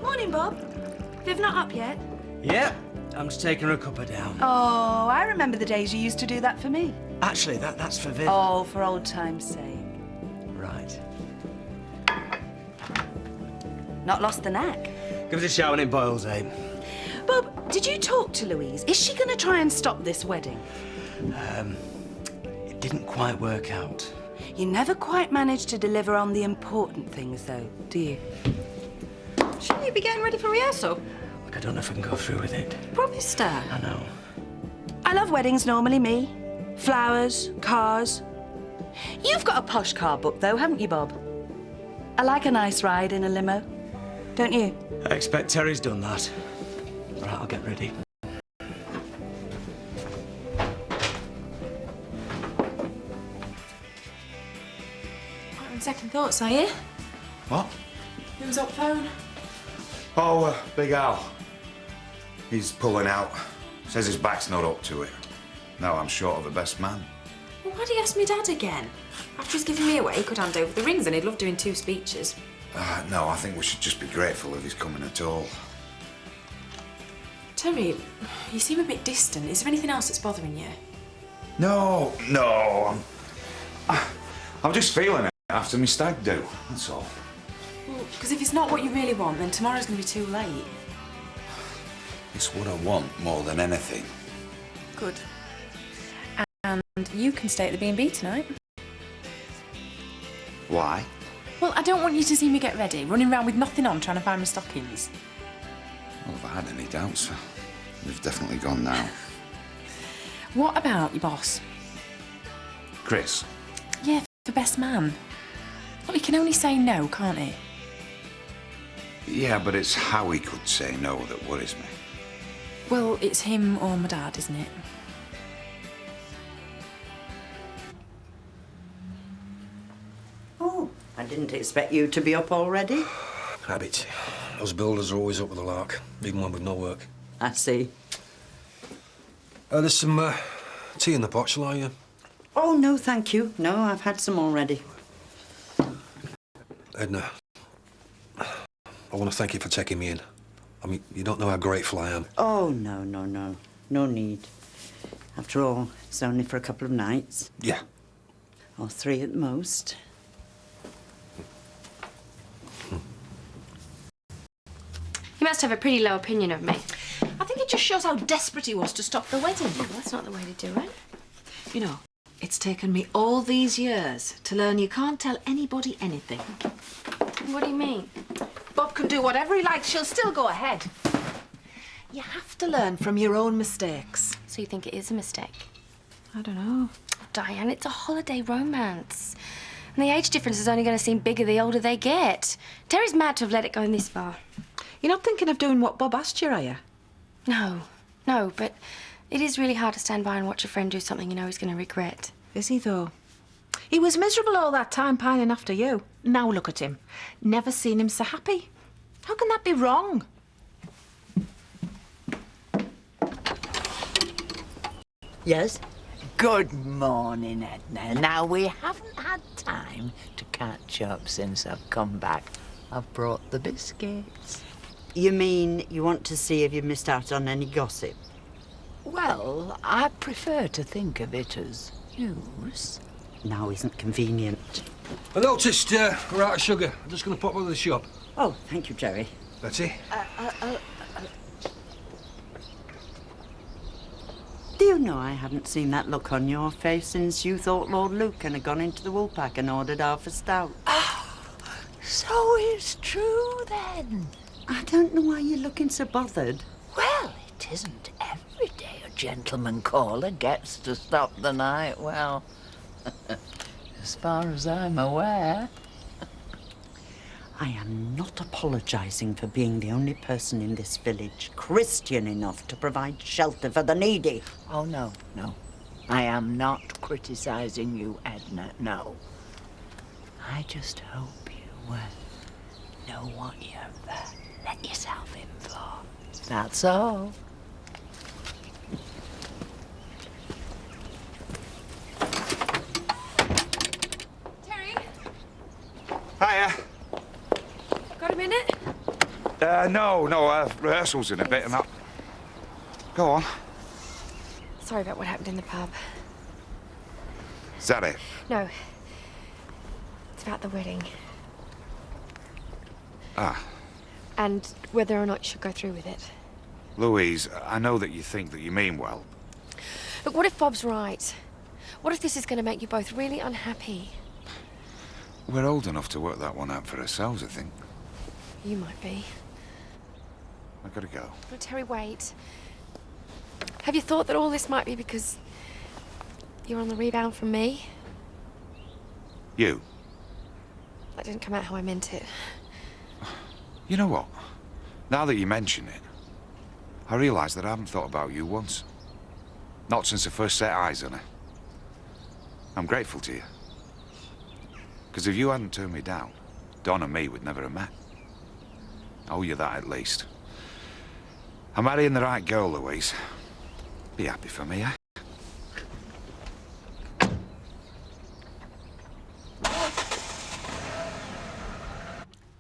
Morning, Bob. Viv not up yet? Yeah, I'm just taking her a cuppa down. Oh, I remember the days you used to do that for me. Actually, that's for Viv. Oh, for old time's sake. Right. Not lost the knack. Give it a shout when it boils, eh? Bob, did you talk to Louise? Is she going to try and stop this wedding? It didn't quite work out. You never quite manage to deliver on the important things, though, do you? Shouldn't you be getting ready for rehearsal? Look, I don't know if I can go through with it. Promised her. I know. I love weddings normally, me. Flowers, cars. You've got a posh car booked, though, haven't you, Bob? I like a nice ride in a limo. Don't you? I expect Terry's done that. All right, I'll get ready. On second thoughts, are you? What? Who's up phone? Oh, Big Al. He's pulling out. Says his back's not up to it. Now I'm short of a best man. Well, why'd he ask me Dad again? After he's given me away, he could hand over the rings and he'd love doing 2 speeches. No, I think we should just be grateful if he's coming at all. Terry, you seem a bit distant. Is there anything else that's bothering you? No. I'm just feeling it after me stag do, that's all. Well, because if it's not what you really want, then tomorrow's going to be too late. It's what I want more than anything. Good. And you can stay at the B&B tonight. Why? Well, I don't want you to see me get ready, running around with nothing on, trying to find my stockings. Well, if I had any doubts, they've definitely gone now. What about your boss? Chris? Yeah, the best man. Well, he can only say no, can't he? Yeah, but it's how he could say no that worries me. Well, it's him or my dad, isn't it? Oh, I didn't expect you to be up already. Habit. Those builders are always up with the lark, even when we've no work. I see. There's some tea in the pot, shall I? Oh, no, thank you. No, I've had some already. Edna, I want to thank you for taking me in. I mean, you don't know how grateful I am. Oh, no. No need. After all, it's only for a couple of nights. Yeah. Or 3 at the most. You must have a pretty low opinion of me. I think it just shows how desperate he was to stop the wedding. Well, that's not the way to do it. You know, it's taken me all these years to learn you can't tell anybody anything. What do you mean? Bob can do whatever he likes, she'll still go ahead. You have to learn from your own mistakes. So you think it is a mistake? I don't know. Diane, it's a holiday romance. And the age difference is only going to seem bigger the older they get. Terry's mad to have let it go this far. You're not thinking of doing what Bob asked you, are you? No, but it is really hard to stand by and watch a friend do something you know he's going to regret. Is he, though? He was miserable all that time pining after you. Now look at him. Never seen him so happy. How can that be wrong? Yes? Good morning, Edna. Now, we haven't had time to catch up since I've come back. I've brought the biscuits. You mean you want to see if you've missed out on any gossip? Well, I prefer to think of it as news. Now isn't convenient. I noticed we're out of sugar. I'm just going to pop over to the shop. Oh, thank you, Jerry. Betty? Do you know I haven't seen that look on your face since you thought Lord Lucan had gone into the wool pack and ordered half a stout? So it's true, then? I don't know why you're looking so bothered. Well, it isn't every day a gentleman caller gets to stop the night well. As far as I'm aware. I am not apologising for being the only person in this village Christian enough to provide shelter for the needy. Oh, no, no. I am not criticising you, Edna, no. I just hope you know what you've let yourself in for. That's all. Terry, Hiya. got a minute? No, rehearsal's in a bit and that. Go on. Sorry about what happened in the pub. Is that it? No. It's about the wedding. Ah. And whether or not you should go through with it. Louise, I know that you think that you mean well. Look, what if Bob's right? What if this is going to make you both really unhappy? We're old enough to work that one out for ourselves, I think. You might be. I gotta go. But Terry, wait. Have you thought that all this might be because you're on the rebound from me? You? That didn't come out how I meant it. You know what? Now that you mention it, I realise that I haven't thought about you once. Not since I first set eyes on her. I'm grateful to you. Because if you hadn't turned me down, Don and me would never have met. I owe you that at least. I'm marrying the right girl, Louise. Be happy for me, eh?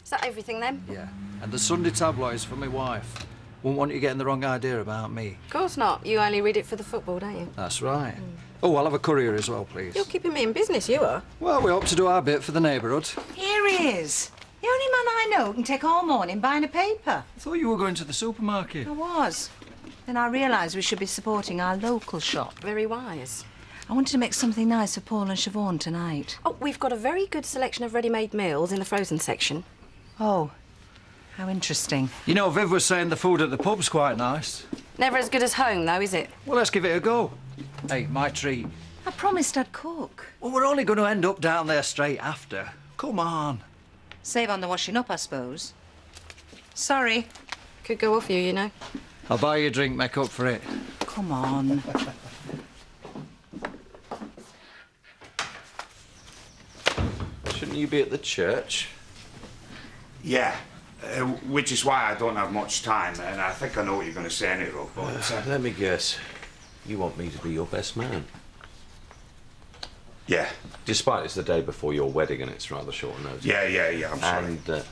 Is that everything then? Yeah. And the Sunday tabloids for my wife. Wouldn't want you getting the wrong idea about me. Of course not. You only read it for the football, don't you? That's right. Oh, I'll have a courier as well, please. You're keeping me in business, you are. Well, we hope to do our bit for the neighbourhood. Here he is. The only man I know who can take all morning buying a paper. I thought you were going to the supermarket. I was. Then I realised we should be supporting our local shop. Very wise. I wanted to make something nice for Paul and Siobhan tonight. Oh, we've got a very good selection of ready-made meals in the frozen section. Oh, how interesting. You know, Viv was saying the food at the pub's quite nice. Never as good as home, though, is it? Well, let's give it a go. Hey, my treat. I promised I'd cook. Well, we're only going to end up down there straight after. Come on. Save on the washing up, I suppose. Sorry. Could go off you know. I'll buy you a drink, make up for it. Come on. Shouldn't you be at the church? Yeah. Which is why I don't have much time, and I think I know what you're going to say, anyway, but... Let me guess. You want me to be your best man? Yeah. Despite it's the day before your wedding and it's rather short notice. Yeah, I'm sorry. And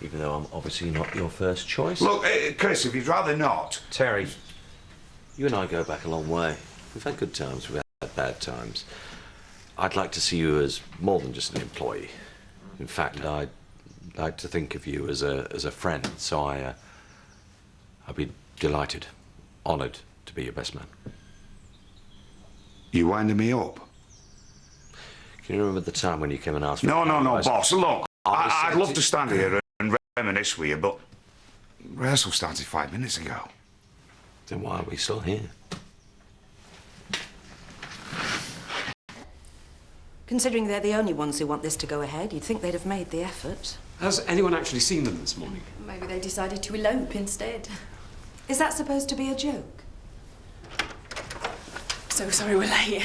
even though I'm obviously not your first choice. Look, Chris, if you'd rather not... Terry, you and I go back a long way. We've had good times, we've had bad times. I'd like to see you as more than just an employee. In fact, I'd like to think of you as a friend, so I'd be delighted, honoured to be your best man. You winding me up? Can you remember the time when you came and asked for... No, boss. Look, I'd love to to stand here and reminisce with you, but rehearsal started 5 minutes ago. Then why are we still here? Considering they're the only ones who want this to go ahead, you'd think they'd have made the effort. Has anyone actually seen them this morning? Maybe they decided to elope instead. Is that supposed to be a joke? So sorry we're late.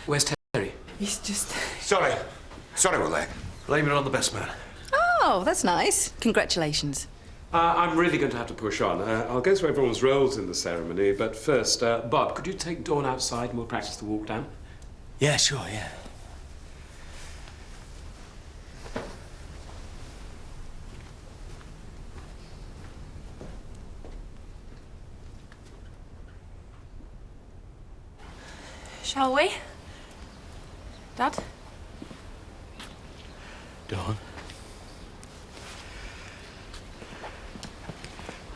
Where's Terry? He's just... Sorry we're late. Blame it on the best man. Oh, that's nice. Congratulations. I'm really going to have to push on. I'll go through everyone's roles in the ceremony, but first, Bob, could you take Dawn outside and we'll practice the walk down? Yeah, sure, yeah. Shall we? Dad? Dawn.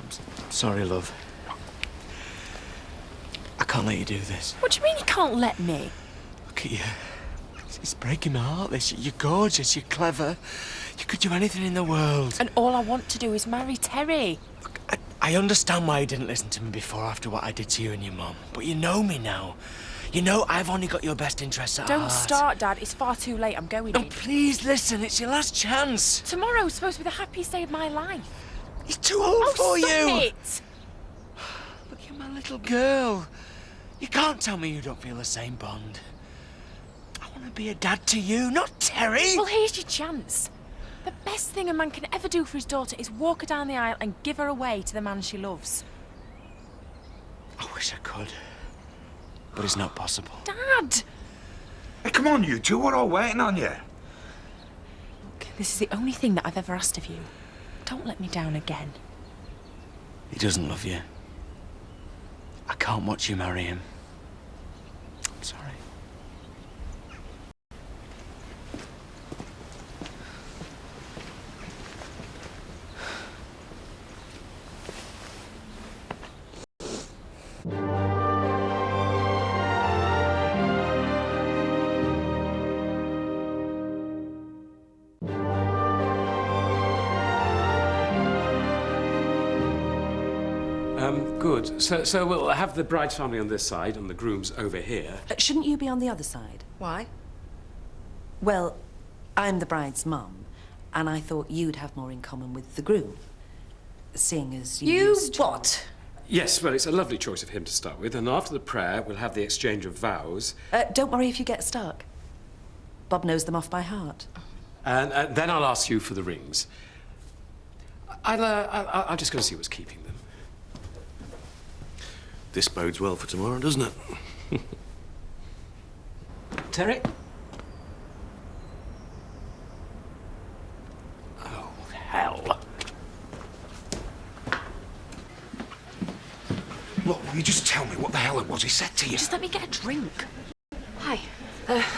I'm sorry, love. I can't let you do this. What do you mean you can't let me? Look at you. It's breaking my heart, this. You're gorgeous, you're clever. You could do anything in the world. And all I want to do is marry Terry. Look, I I understand why you didn't listen to me before after what I did to you and your mum, but you know me now. You know I've only got your best interests at heart. Don't start, Dad. It's far too late. I'm going No, in. please listen. It's your last chance. Tomorrow's supposed to be the happiest day of my life. He's too old for stop you. It. But you're my little girl. You can't tell me you don't feel the same bond. I want to be a dad to you, not Terry. Well, here's your chance. The best thing a man can ever do for his daughter is walk her down the aisle and give her away to the man she loves. I wish I could. But it's not possible. Dad! Hey, come on, you two. We're all waiting on you. Look, this is the only thing that I've ever asked of you. Don't let me down again. He doesn't love you. I can't watch you marry him. I'm sorry. Good. So we'll have the bride's family on this side and the groom's over here. Shouldn't you be on the other side? Why? Well, I'm the bride's mum, and I thought you'd have more in common with the groom, seeing as you used to... what? Yes, well, it's a lovely choice of him to start with, and after the prayer, we'll have the exchange of vows. Don't worry if you get stuck. Bob knows them off by heart. And then I'll ask you for the rings. I'll just go see what's keeping them. This bodes well for tomorrow, doesn't it? Terry? Oh, hell. Look, will you just tell me what the hell it was he said to you? Just let me get a drink. Hi.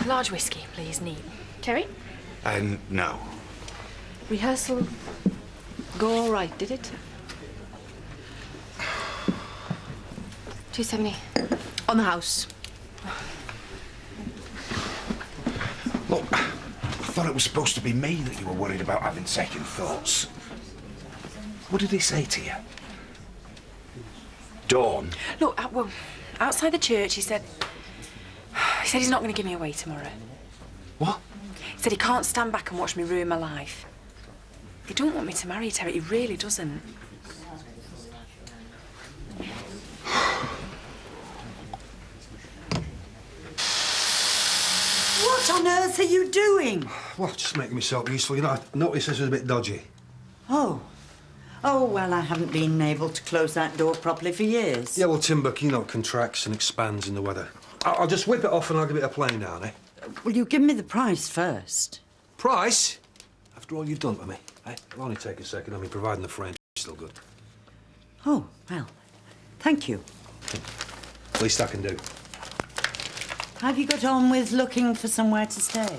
Large whiskey, please, neat. Terry? No. Rehearsal go all right, did it? 270. On the house. Look, I thought it was supposed to be me that you were worried about having second thoughts. What did he say to you? Dawn? Look, well, outside the church, he said he's not going to give me away tomorrow. What? He said he can't stand back and watch me ruin my life. He don't want me to marry Terry. He really doesn't. What on earth are you doing? Well, just making myself useful. You know, I noticed this was a bit dodgy. Oh. Oh, well, I haven't been able to close that door properly for years. Yeah, well, timber, you know, contracts and expands in the weather. I'll just whip it off and I'll give it a plane down, eh? Will you give me the price first? Price? After all you've done for me, eh? It'll only take a second. I mean, providing the frame's still good. Oh, well, thank you. Least I can do. Have you got on with looking for somewhere to stay?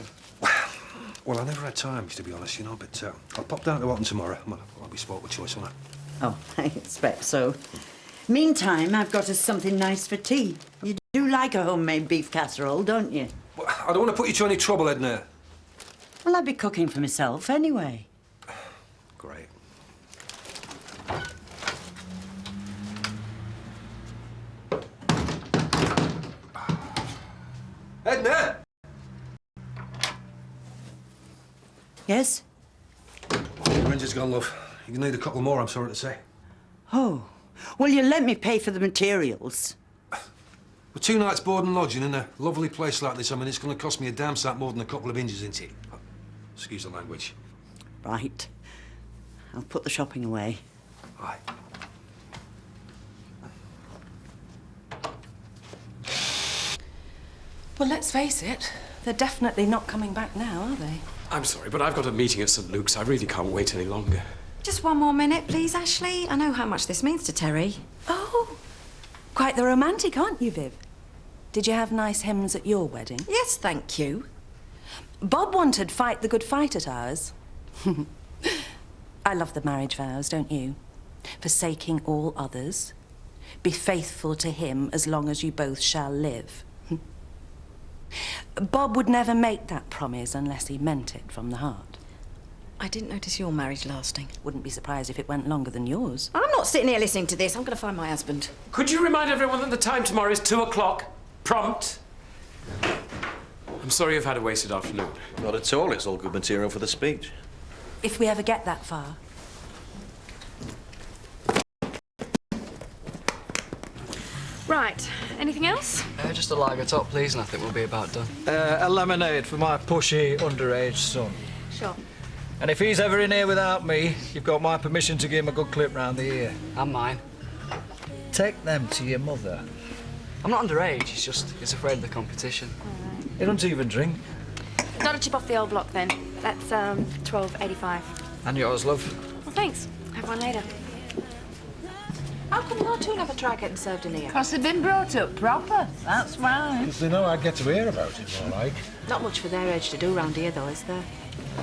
Well, I never had time, to be honest, you know, but I'll pop down to Otten tomorrow. I'll be sport with choice, won't I? Oh, I expect so. Meantime, I've got us something nice for tea. You do like a homemade beef casserole, don't you? Well, I don't want to put you to any trouble, Edna. Well, I'd be cooking for myself anyway. Great. Edna! Yes? The ranger's gone, love. You can need a couple more, I'm sorry to say. Oh. Well, you let me pay for the materials. Well, 2 nights board and lodging in a lovely place like this, I mean, it's going to cost me a damn sight more than a couple of inches, isn't it? Excuse the language. Right. I'll put the shopping away. Aye. Well, let's face it, they're definitely not coming back now, are they? I'm sorry, but I've got a meeting at St. Luke's. I really can't wait any longer. Just one more minute, please, Ashley. I know how much this means to Terry. Oh, quite the romantic, aren't you, Viv? Did you have nice hymns at your wedding? Yes, thank you. Bob wanted Fight the Good Fight at ours. I love the marriage vows, don't you? Forsaking all others. Be faithful to him as long as you both shall live. Bob would never make that promise unless he meant it from the heart. I didn't notice your marriage lasting. Wouldn't be surprised if it went longer than yours. I'm not sitting here listening to this. I'm going to find my husband. Could you remind everyone that the time tomorrow is 2 o'clock? Prompt. I'm sorry you've had a wasted afternoon. Not at all. It's all good material for the speech. If we ever get that far. Right. Anything else? Just a lager top, please, and I think we'll be about done. A lemonade for my pushy underage son. Sure. And if he's ever in here without me, you've got my permission to give him a good clip round the ear. And mine. Take them to your mother. I'm not underage, he's afraid of the competition. He doesn't even drink. Not a chip off the old block, then. That's, $12.85. And yours, love. Well, thanks. Have one later. How come you two never try getting served in here? Because they've been brought up proper, that's why. Because they know I'd get to hear about it, more like. Not much for their age to do round here, though, is there?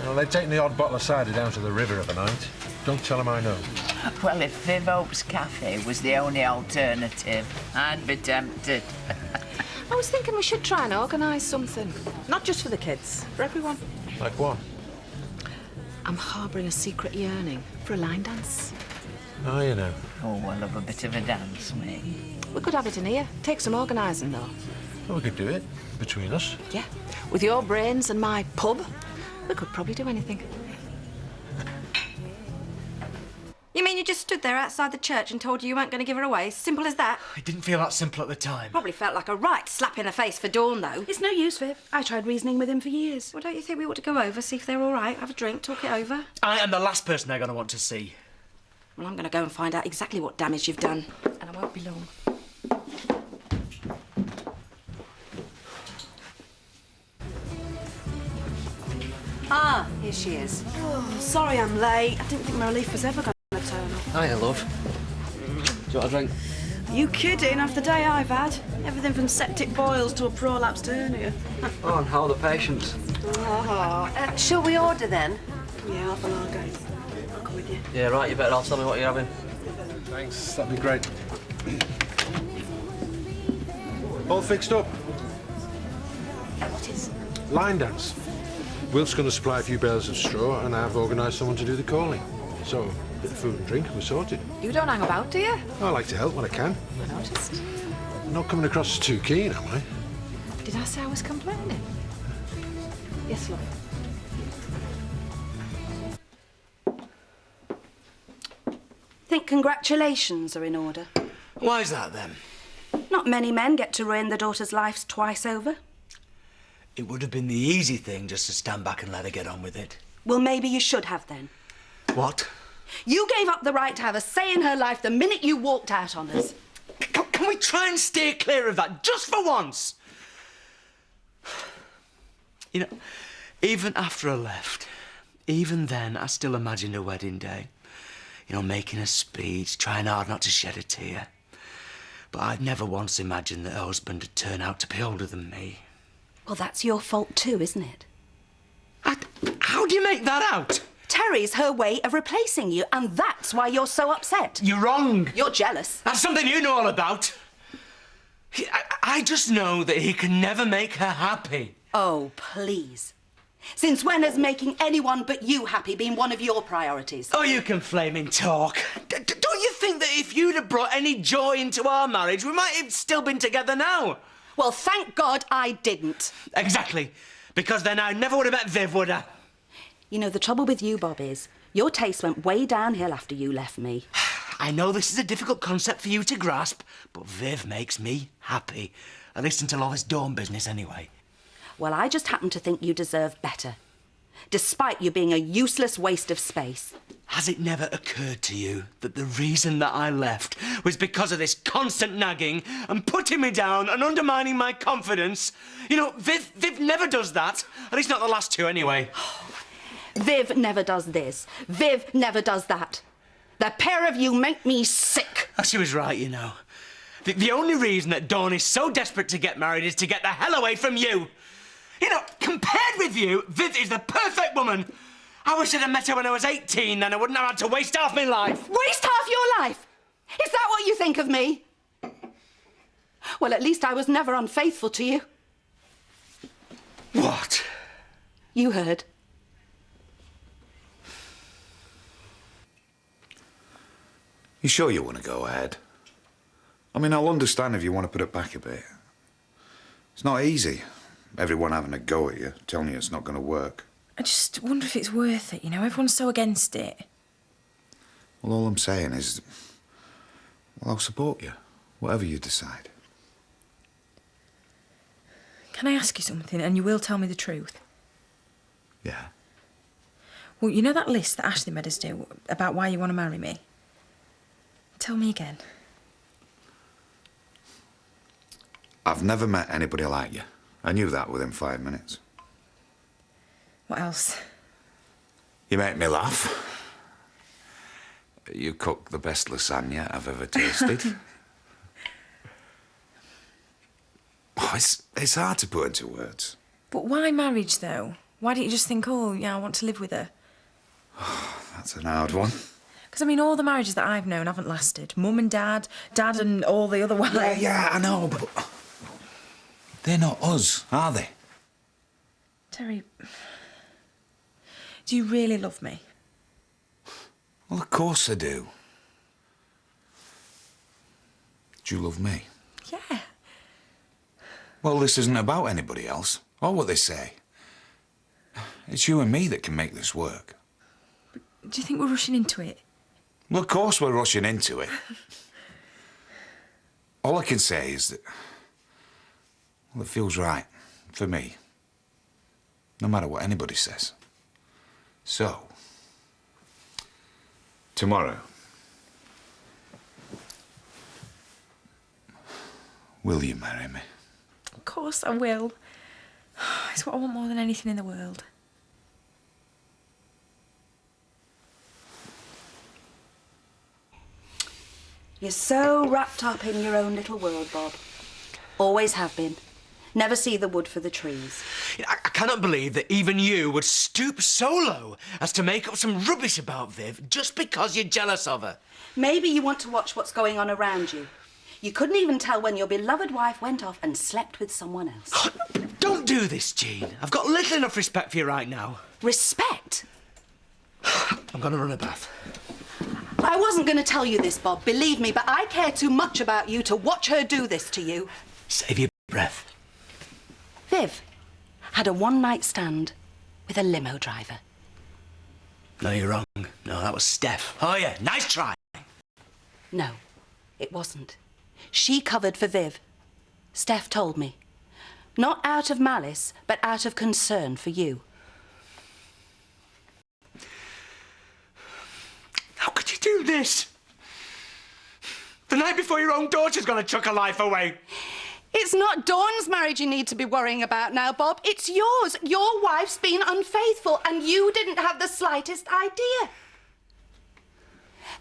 Well, they've taken the odd bottle of cider down to the river of a night. Don't tell them I know. Well, if Viv Hope's Cafe was the only alternative, I'd be tempted. I was thinking we should try and organise something. Not just for the kids, for everyone. Like what? I'm harbouring a secret yearning for a line dance. Oh, you know. Oh, I love a bit of a dance, me. We could have it in here. Take some organising, though. Well, we could do it. Between us. Yeah. With your brains and my pub, we could probably do anything. You mean you just stood there outside the church and told you weren't going to give her away? Simple as that? It didn't feel that simple at the time. Probably felt like a right slap in the face for Dawn, though. It's no use, Viv. I tried reasoning with him for years. Well, don't you think we ought to go over, see if they're all right, have a drink, talk it over? I am the last person they're going to want to see. Well, I'm going to go and find out exactly what damage you've done, and I won't be long. Ah, here she is. Oh, sorry I'm late. I didn't think my relief was ever going to turn up. Hiya, love. Do you want a drink? You kidding? After the day I've had. Everything from septic boils to a prolapsed hernia. Oh, and how are the patients? Oh, Shall we order then? yeah, half a lager. I'll come with you. Yeah, right, you better all tell me what you're having. Thanks, that'd be great. All fixed up. What is? Line dance. Wilt's going to supply a few bales of straw, and I've organised someone to do the calling. So, a bit of food and drink, we're sorted. You don't hang about, do you? I like to help when I can. I noticed. I'm not coming across as too keen, am I? Did I say I was complaining? Yes, love. Think congratulations are in order. Why's that, then? Not many men get to ruin their daughter's lives twice over. It would have been the easy thing just to stand back and let her get on with it. Well, maybe you should have then. What? You gave up the right to have a say in her life the minute you walked out on us. Can we try and steer clear of that, just for once? You know, even after I left, even then, I still imagined a wedding day. You know, making a speech, trying hard not to shed a tear. But I'd never once imagined that her husband would turn out to be older than me. Well, that's your fault too, isn't it? How do you make that out? Terry's her way of replacing you, and that's why you're so upset. You're wrong. You're jealous. That's something you know all about. I just know that he can never make her happy. Oh, please. Since when has making anyone but you happy been one of your priorities? Oh, you can flaming talk. Don't you think that if you'd have brought any joy into our marriage, we might have still been together now? Well, thank God I didn't. Exactly. Because then I never would have met Viv, would I? You know, the trouble with you, Bob, is your taste went way downhill after you left me. I know this is a difficult concept for you to grasp, but Viv makes me happy. At least until all this Dawn business, anyway. Well, I just happen to think you deserve better, despite you being a useless waste of space. Has it never occurred to you that the reason that I left was because of this constant nagging and putting me down and undermining my confidence? You know, Viv never does that. At least not the last two, anyway. Viv never does this. Viv never does that. The pair of you make me sick. Oh, she was right, you know. The only reason that Dawn is so desperate to get married is to get the hell away from you. You know, compared with you, Viv is the perfect woman. I wish I'd have met her when I was 18, then I wouldn't have had to waste half my life. Waste half your life? Is that what you think of me? Well, at least I was never unfaithful to you. What? You heard. You sure you want to go ahead? I mean, I'll understand if you want to put it back a bit. It's not easy. Everyone having a go at you, telling you it's not going to work. I just wonder if it's worth it, you know? Everyone's so against it. Well, all I'm saying is, well, I'll support you, whatever you decide. Can I ask you something, and you will tell me the truth? Yeah. Well, you know that list that Ashley made us do about why you want to marry me? Tell me again. I've never met anybody like you. I knew that within 5 minutes. What else? You make me laugh. You cook the best lasagna I've ever tasted. Oh, it's hard to put into words. But why marriage, though? Why don't you just think, oh, yeah, I want to live with her? That's an hard one. Because, I mean, all the marriages that I've known haven't lasted. Mum and Dad, Dad and all the other wives. Yeah, I know, but they're not us, are they? Terry, do you really love me? Well, of course I do. Do you love me? Yeah. Well, this isn't about anybody else, or what they say. It's you and me that can make this work. Do you think we're rushing into it? Well, of course we're rushing into it. All I can say is that, well, it feels right for me, no matter what anybody says. So, tomorrow, will you marry me? Of course I will. It's what I want more than anything in the world. You're so wrapped up in your own little world, Bob. Always have been. Never see the wood for the trees. I cannot believe that even you would stoop so low as to make up some rubbish about Viv just because you're jealous of her. Maybe you want to watch what's going on around you. You couldn't even tell when your beloved wife went off and slept with someone else. Don't do this, Jean. I've got little enough respect for you right now. Respect? I'm going to run a bath. I wasn't going to tell you this, Bob, believe me, but I care too much about you to watch her do this to you. Save your breath. Viv had a one-night stand with a limo driver. No, you're wrong. No, that was Steph. Oh, yeah, nice try. No, it wasn't. She covered for Viv. Steph told me. Not out of malice, but out of concern for you. How could you do this? The night before your own daughter's gonna chuck her life away. It's not Dawn's marriage you need to be worrying about now, Bob. It's yours. Your wife's been unfaithful and you didn't have the slightest idea.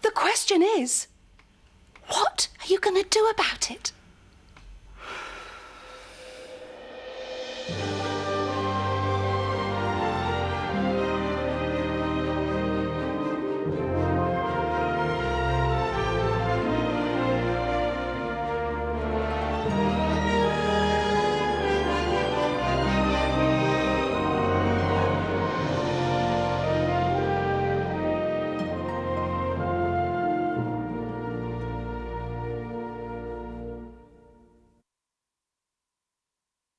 The question is, what are you going to do about it?